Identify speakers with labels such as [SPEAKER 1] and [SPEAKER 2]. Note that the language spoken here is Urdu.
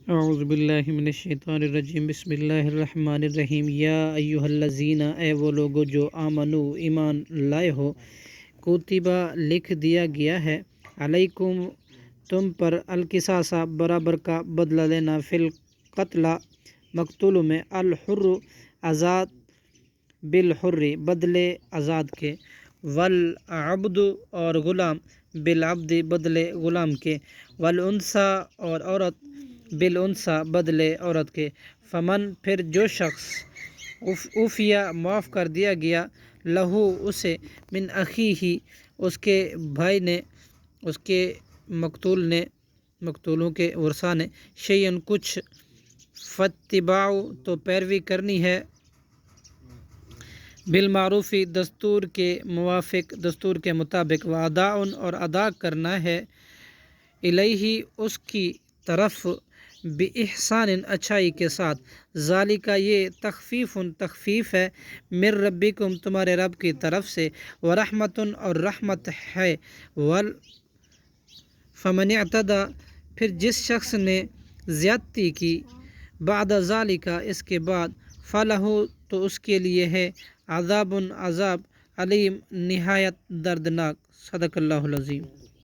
[SPEAKER 1] اعوذ باللہ من الشیطان الرجیم، بسم اللہ الرحمن الرحیم۔ یا ایہا الذین، اے وہ لوگو جو آمنو ایمان لائے ہو، کتبہ لکھ دیا گیا ہے، علیکم تم پر، القصاص برابر کا بدلہ لینا، فی القتل مقتولوں میں، الحر آزاد بالحر بدلے آزاد کے، والعبد اور غلام بالعبد بدلے غلام کے، والانثی اور عورت بالانثی بدلے عورت کے، فمن پھر جو شخص عفیا معاف کر دیا گیا، لہو اسے، من اخیہ اس کے بھائی نے، اس کے مقتولوں کے ورثاء نے، شیئن کچھ، فاتباع تو پیروی کرنی ہے، بالمعروف دستور کے موافق، دستور کے مطابق، واداء اور ادا کرنا ہے، الیہ اس کی طرف، بإحسان اچھائی کے ساتھ، ذالک یہ تخفیف ہے، من ربکم تمہارے رب کی طرف سے، ورحمۃ اور رحمت ہے، فمن اعتدی پھر جس شخص نے زیادتی کی، بعد ذالک اس کے بعد، فلہ تو اس کے لیے ہے، عذاب علیم نہایت دردناک۔ صدق اللہ العظیم۔